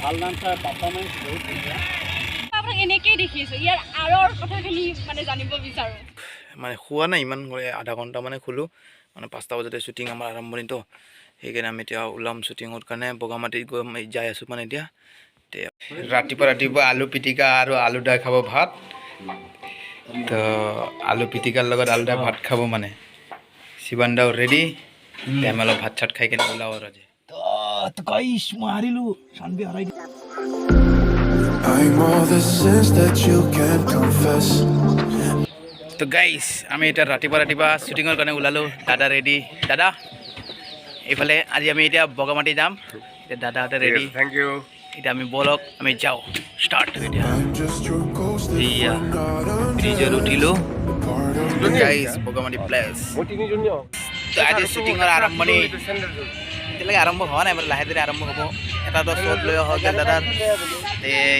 ভাল dancer performance বহুত ধুনীয়া। আপোনাক এনেকেই দেখিছোঁ, ইয়াৰ আঁৰৰ কথাখিনি মানে জানিব বিচাৰোঁ। মানে শোৱা নাই ইমান, আধা ঘণ্টা মানে শুলোঁ, মানে 5টা বজাতে শ্বুটিং আমাৰ আৰম্ভণিতো, সেইকাৰণে আমি এতিয়া ওলাম শ্বুটিঙৰ কাৰণে। বগামাটিত গৈ যাই আছোঁ মানে এতিয়া। ৰাতিপুৱা আলু পিটিকা আৰু আলু দাই খাব ভাত, তো আলু পিটিকাৰ লগত আলু দাই ভাত খাব মানে। শিৱান দাও ৰেডি, আমি অলপ ভাত চাত খাই কেনে ওলাওঁ আৰু আজি। তো গাইজ আমি এতিয়া ৰাতিপুৱা শ্বুটিঙৰ কাৰণে ওলালোঁ। দাদা ৰেডি, দাদা এইফালে আজি আমি এতিয়া বগামাটি যাম। এতিয়া দাদাহঁতে ৰেডি, থেংক ইউ। এতিয়া আমি বলক আমি যাওঁ, ষ্টাৰ্ট। এতিয়া এয়া ব্ৰিজত উঠিলোঁ, গাইজ বগামাটি প্লেচ। তো আজি শ্বুটিঙৰ আৰম্ভণি এতিয়ালৈকে আৰম্ভ হোৱা নাই, মানে লাহে ধীৰে আৰম্ভ হ'ব। এটা শ্বট লৈ অহা গ'ল দাদাৰ,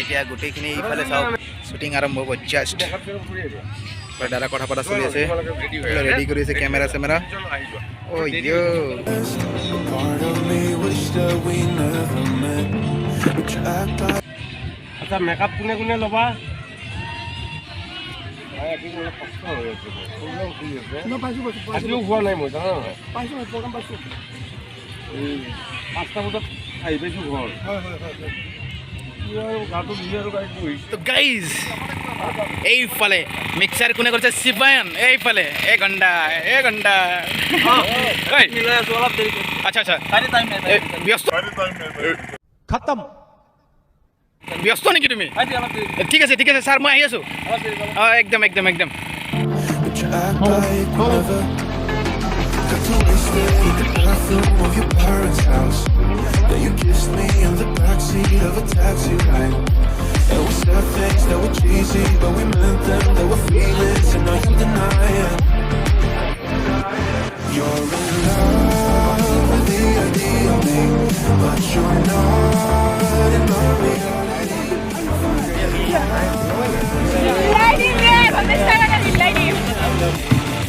এতিয়া গোটেইখিনি ইফালে চাওক শ্বুটিং আৰম্ভ হ'ব জাষ্ট। দাদা কথা পতা চলি আছে, ৰেডি কৰি আছে কেমেৰা চেমেৰা। আচ্ছা মেকআপ কোনে কোনে ল'বা? আজিও খোৱা নাই মই, জানা নাই? 5টা বজাত আহি পাইছোঁ ঘৰ। তো গাইজ এইফালে মিক্সাৰ কোনে কৰিছে? শিৱান। এইফালে ঘণ্টা আচ্ছা আচ্ছা ব্যস্ত খতম, ব্যস্ত নেকি তুমি? ঠিক আছে ছাৰ, মই আহি আছোঁ। অঁ একদম Got too wasted in the bathroom of your parents' house. Then you kissed me in the backseat of a taxi ride. And we said things that were cheesy, but we meant them. There were feelings, and now you deny it. You're in love with the idea of me, but you're not in my reality.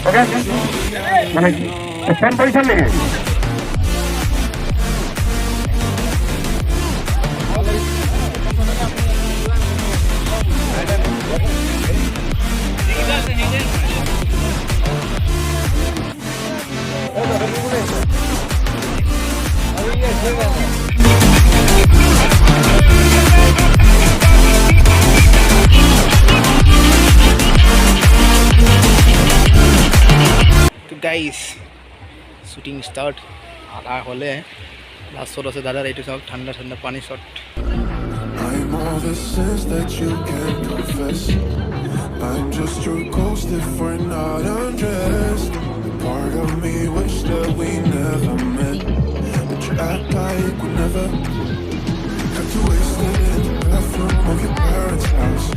Okay. মানে phone কৰিছা নেকি? Guys shooting start আধা হ'লে, লাষ্টত আছে দাদাৰ এইটো চাওক ঠাণ্ডা পানী shot. I'm all the sins that you can't confess. I'm just your ghost if we're not undressed. Part of me wish that we never met, but you act like we never. Got too wasted in the bathroom of your parents' house.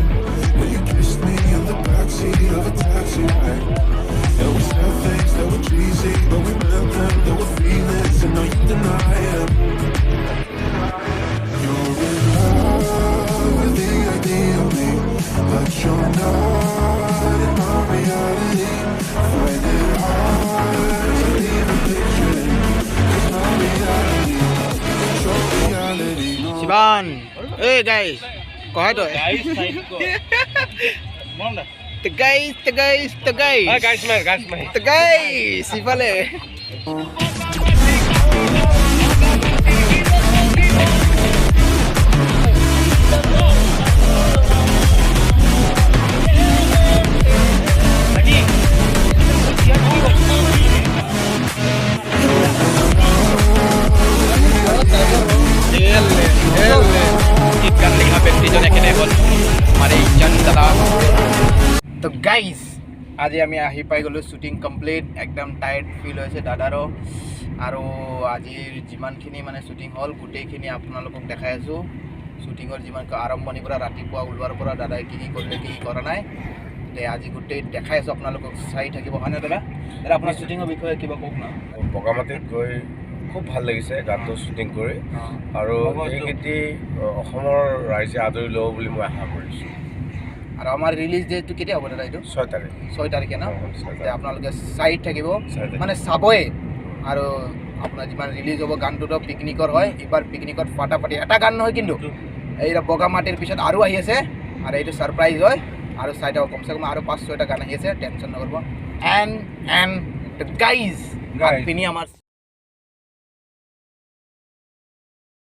Then you kissed me in the backseat of a taxi ride. And we said things that were cheesy, but we meant them. There were feelings, and now you deny them. You're in love with the idea of me, but you're not in my reality. Find it hard to even picture it, 'cause my reality is your reality. Siwan এই guys কয় তই guys ইফালে তো guys আজি আমি আহি পাই গ'লোঁ, শ্বুটিং কমপ্লিট, একদম টায়াৰ্ড ফিল হৈছে দাদাৰো। আৰু আজিৰ যিমানখিনি মানে শ্বুটিং হ'ল গোটেইখিনি আপোনালোকক দেখাই আছোঁ। শ্বুটিঙৰ যিমান আৰম্ভণিৰ পৰা ৰাতিপুৱা ওলোৱাৰ পৰা দাদাই কি কৰিলে কি কৰা নাই, আজি গোটেই দেখাই আছোঁ আপোনালোকক, চাই থাকিব হয়নে দাদা? দাদা আপোনাৰ শ্বুটিঙৰ বিষয়ে কিবা কওক না। বগামাটিত গৈ খুব ভাল লাগিছে গানটো শ্বুটিং কৰি, আৰু এই গীত অসমৰ ৰাইজে আদৰি ল'ব বুলি মই আশা কৰিছোঁ। আৰু আমাৰ ৰিলিজ ডেটটো কেতিয়া হ'ব দাদা এইটো 6 তাৰিখ 6 তাৰিখে ন 6 তে তাৰিখ আপোনালোকে চাইড থাকিব 6 তাৰিখ মানে চাবই আৰু আপোনাৰ যিমান ৰিলিজ হ'ব গানটোতো পিকনিকৰ হয় এইবাৰ পিকনিকত ফাটাফাটি এটা গান নহয় কিন্তু এইটা বগামাটিৰ পিছত আৰু আহি আছে আৰু এইটো ছাৰপ্ৰাইজ হয় আৰু চাইড হ'ব কমচে কম আৰু 5-6টা গান আহি আছে টেনশ্যন নকৰিব এণ্ড দ্য গাইজ পিনি আমাৰ